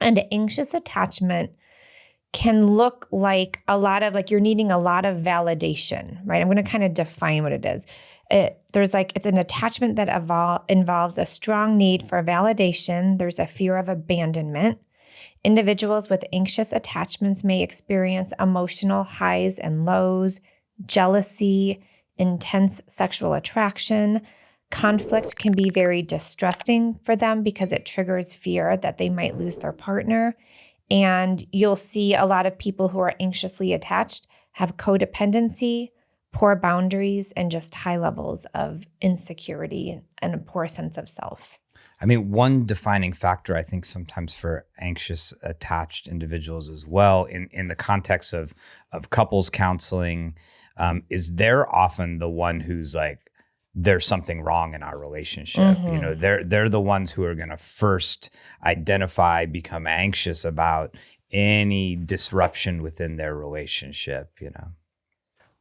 And anxious attachment can look like a lot of like you're needing a lot of validation, right? I'm going to kind of define what it is. It's an attachment that involves a strong need for validation. There's a fear of abandonment. Individuals with anxious attachments may experience emotional highs and lows, jealousy, intense sexual attraction. Conflict can be very distressing for them because it triggers fear that they might lose their partner. And you'll see a lot of people who are anxiously attached have codependency, poor boundaries, and just high levels of insecurity and a poor sense of self. I mean, one defining factor, I think, sometimes for anxious attached individuals as well, in the context of couples counseling, is they're often the one who's like, there's something wrong in our relationship. Mm-hmm. You know, they're the ones who are going to first identify, become anxious about any disruption within their relationship, you know.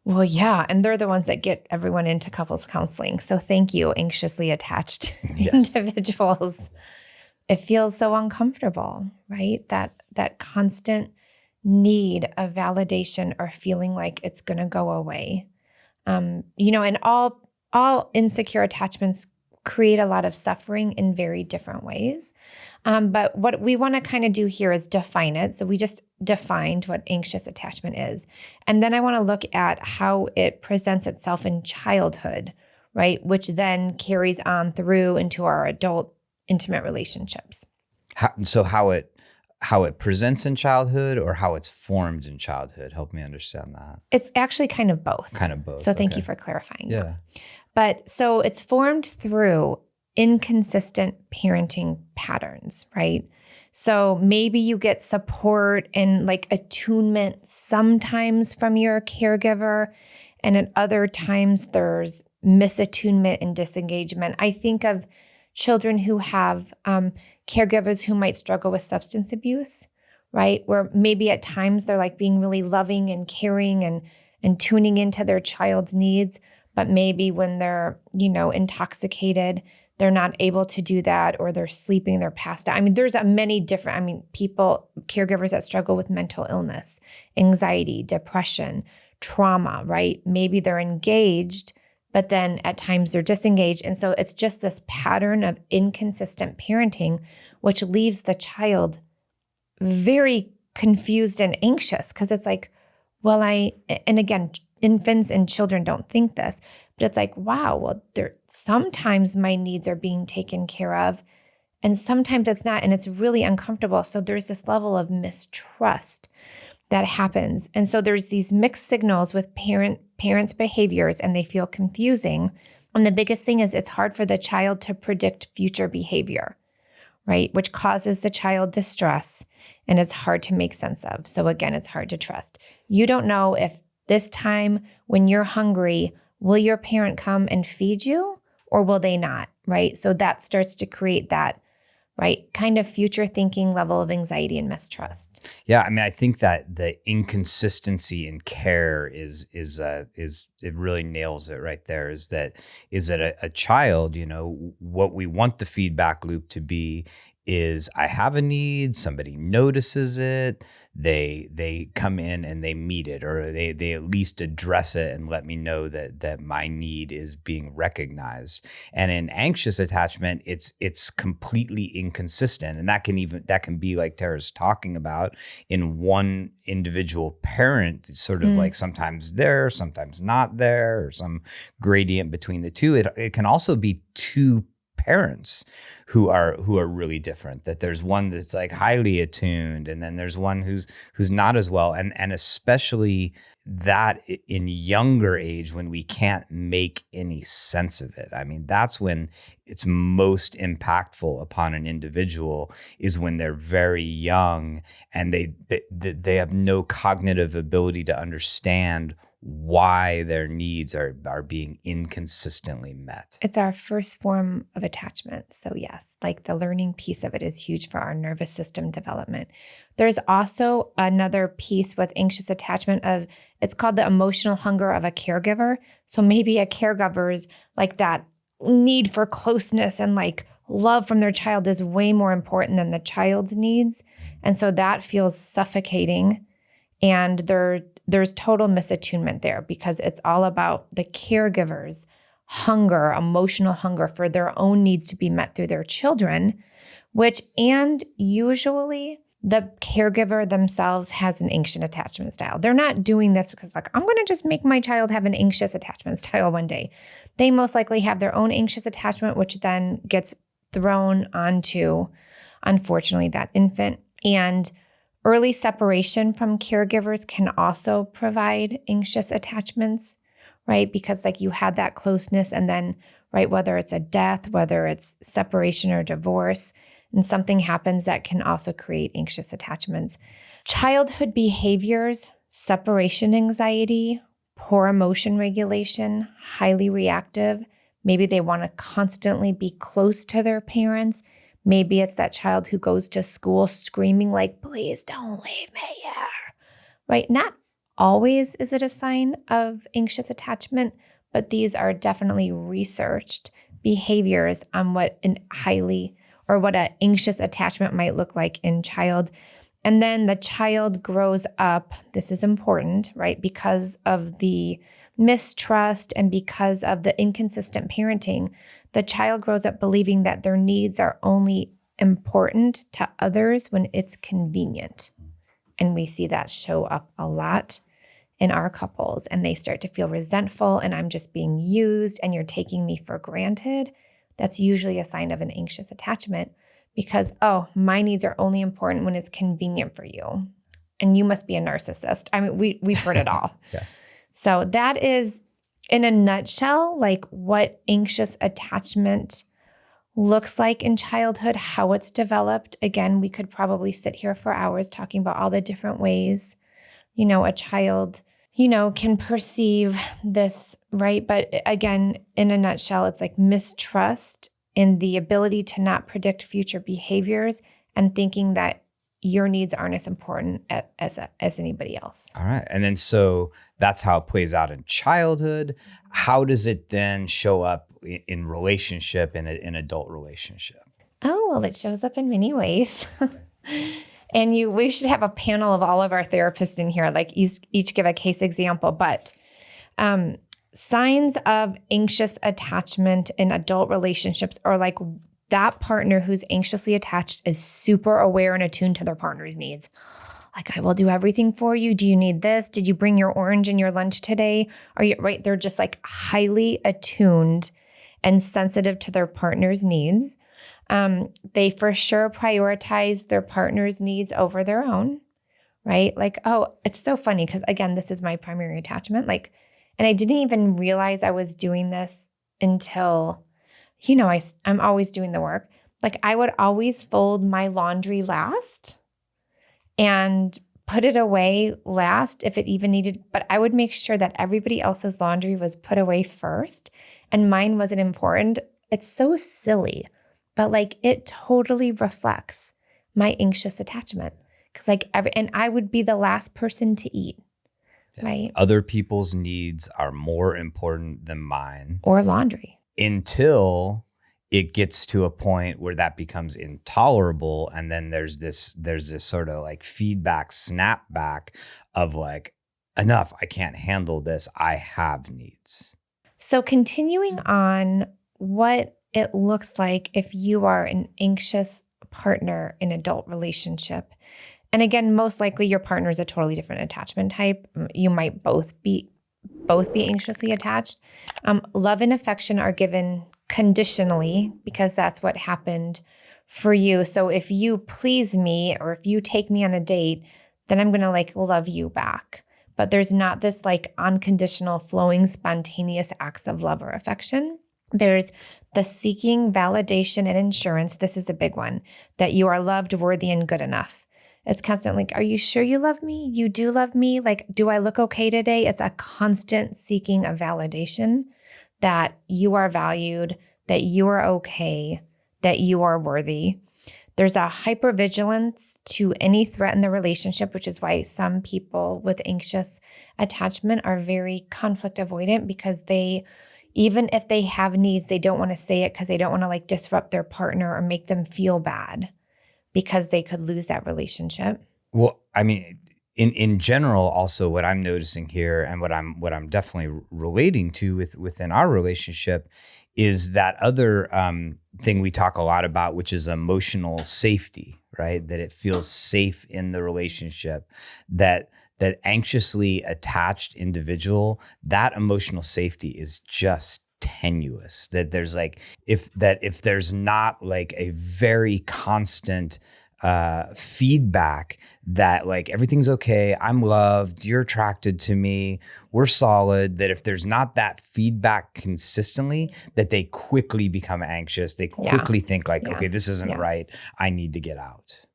Well, yeah. And they're the ones that get everyone into couples counseling. So thank you, anxiously attached individuals. It feels so uncomfortable, right? That constant need of validation or feeling like it's going to go away. And all insecure attachments create a lot of suffering in very different ways. But what we want to kind of do here is define it. So we just defined what anxious attachment is. And then I want to look at how it presents itself in childhood, right? Which then carries on through into our adult intimate relationships. How it presents in childhood or how it's formed in childhood? Help me understand that. It's actually kind of both. Kind of both. So thank you for clarifying. Yeah. But so it's formed through inconsistent parenting patterns, right? So maybe you get support and like attunement sometimes from your caregiver, and at other times there's misattunement and disengagement. I think of children who have caregivers who might struggle with substance abuse, right? Where maybe at times they're like being really loving and caring and tuning into their child's needs, but maybe when they're, intoxicated, they're not able to do that, or they're sleeping, they're passed out. I mean, there's many different, caregivers that struggle with mental illness, anxiety, depression, trauma, right? Maybe they're engaged, but then at times they're disengaged. And so it's just this pattern of inconsistent parenting, which leaves the child very confused and anxious because it's like, and again, infants and children don't think this, but it's like, wow, well, sometimes my needs are being taken care of and sometimes it's not, and it's really uncomfortable. So there's this level of mistrust that happens. And so there's these mixed signals with parents' behaviors, and they feel confusing. And the biggest thing is it's hard for the child to predict future behavior, right? Which causes the child distress, and it's hard to make sense of. So again, it's hard to trust. You don't know if this time when you're hungry, will your parent come and feed you or will they not, right? So that starts to create that, right, kind of future thinking level of anxiety and mistrust. Yeah, I mean, I think that the inconsistency in care is it really nails it right there. Is that a child, what we want the feedback loop to be is I have a need, somebody notices it, they come in and they meet it, or they at least address it and let me know that my need is being recognized. And in anxious attachment, it's completely inconsistent. And that can be like Tarah's talking about in one individual parent, sort of like sometimes there, sometimes not there, or some gradient between the two. It can also be two parents who are really different, that there's one that's like highly attuned and then there's one who's not as well, and especially that in younger age when we can't make any sense of it. I mean, that's when it's most impactful upon an individual, is when they're very young and they have no cognitive ability to understand why their needs are being inconsistently met. It's our first form of attachment. So yes, like the learning piece of it is huge for our nervous system development. There's also another piece with anxious attachment it's called the emotional hunger of a caregiver. So maybe a caregiver's like that need for closeness and like love from their child is way more important than the child's needs. And so that feels suffocating. And there's total misattunement there because it's all about the caregiver's hunger, emotional hunger for their own needs to be met through their children, and usually the caregiver themselves has an anxious attachment style. They're not doing this because I'm going to just make my child have an anxious attachment style one day. They most likely have their own anxious attachment, which then gets thrown onto, unfortunately, that infant. And early separation from caregivers can also provide anxious attachments, right? Because you had that closeness and then, right, whether it's a death, whether it's separation or divorce, and something happens that can also create anxious attachments. Childhood behaviors, separation anxiety, poor emotion regulation, highly reactive. Maybe they want to constantly be close to their parents. Maybe it's that child who goes to school screaming please don't leave me here, right? Not always is it a sign of anxious attachment, but these are definitely researched behaviors on what an anxious attachment might look like in child. And then the child grows up, this is important, right? Because of the mistrust and because of the inconsistent parenting, the child grows up believing that their needs are only important to others when it's convenient. And we see that show up a lot in our couples, and they start to feel resentful and I'm just being used and you're taking me for granted. That's usually a sign of an anxious attachment because, my needs are only important when it's convenient for you. And you must be a narcissist. I mean, we've heard it all. Yeah. So that is, in a nutshell, what anxious attachment looks like in childhood, how it's developed. Again, we could probably sit here for hours talking about all the different ways, a child, can perceive this, right? But again, in a nutshell, it's mistrust in the ability to not predict future behaviors and thinking that your needs aren't as important as anybody else. All right. And then so that's how it plays out in childhood. How does it then show up in relationship, in an adult relationship? Oh, well, it shows up in many ways. And we should have a panel of all of our therapists in here, each give a case example. But signs of anxious attachment in adult relationships are that partner who's anxiously attached is super aware and attuned to their partner's needs. I will do everything for you. Do you need this? Did you bring your orange in your lunch today? Are you right? They're just highly attuned and sensitive to their partner's needs. They for sure prioritize their partner's needs over their own, right? It's so funny because again, this is my primary attachment. And I didn't even realize I was doing this until, I'm always doing the work. I would always fold my laundry last and put it away last if it even needed, but I would make sure that everybody else's laundry was put away first and mine wasn't important. It's so silly, but it totally reflects my anxious attachment because and I would be the last person to eat, right? Other people's needs are more important than mine. Or laundry. Until it gets to a point where that becomes intolerable. And then there's this sort of feedback, snapback of enough, I can't handle this. I have needs. So continuing on what it looks like if you are an anxious partner in an adult relationship. And again, most likely your partner is a totally different attachment type. You might both be anxiously attached. Love and affection are given conditionally because that's what happened for you. So if you please me or if you take me on a date, then I'm going to love you back. But there's not this unconditional flowing spontaneous acts of love or affection. There's the seeking validation and insurance. This is a big one, that you are loved, worthy, and good enough. It's constant are you sure you love me? You do love me? Do I look okay today? It's a constant seeking of validation that you are valued, that you are okay, that you are worthy. There's a hypervigilance to any threat in the relationship, which is why some people with anxious attachment are very conflict avoidant because even if they have needs, they don't want to say it because they don't want to disrupt their partner or make them feel bad, because they could lose that relationship. Well, I mean, in general, also what I'm noticing here, and what I'm definitely relating to within our relationship, is that other thing we talk a lot about, which is emotional safety, right? That it feels safe in the relationship, that anxiously attached individual, that emotional safety is just tenuous. That there's like, if there's not like a very constant feedback that like everything's okay, I'm loved, you're attracted to me, we're solid, that if there's not that feedback consistently, that they quickly become anxious. They quickly think like, okay, this isn't right. I need to get out.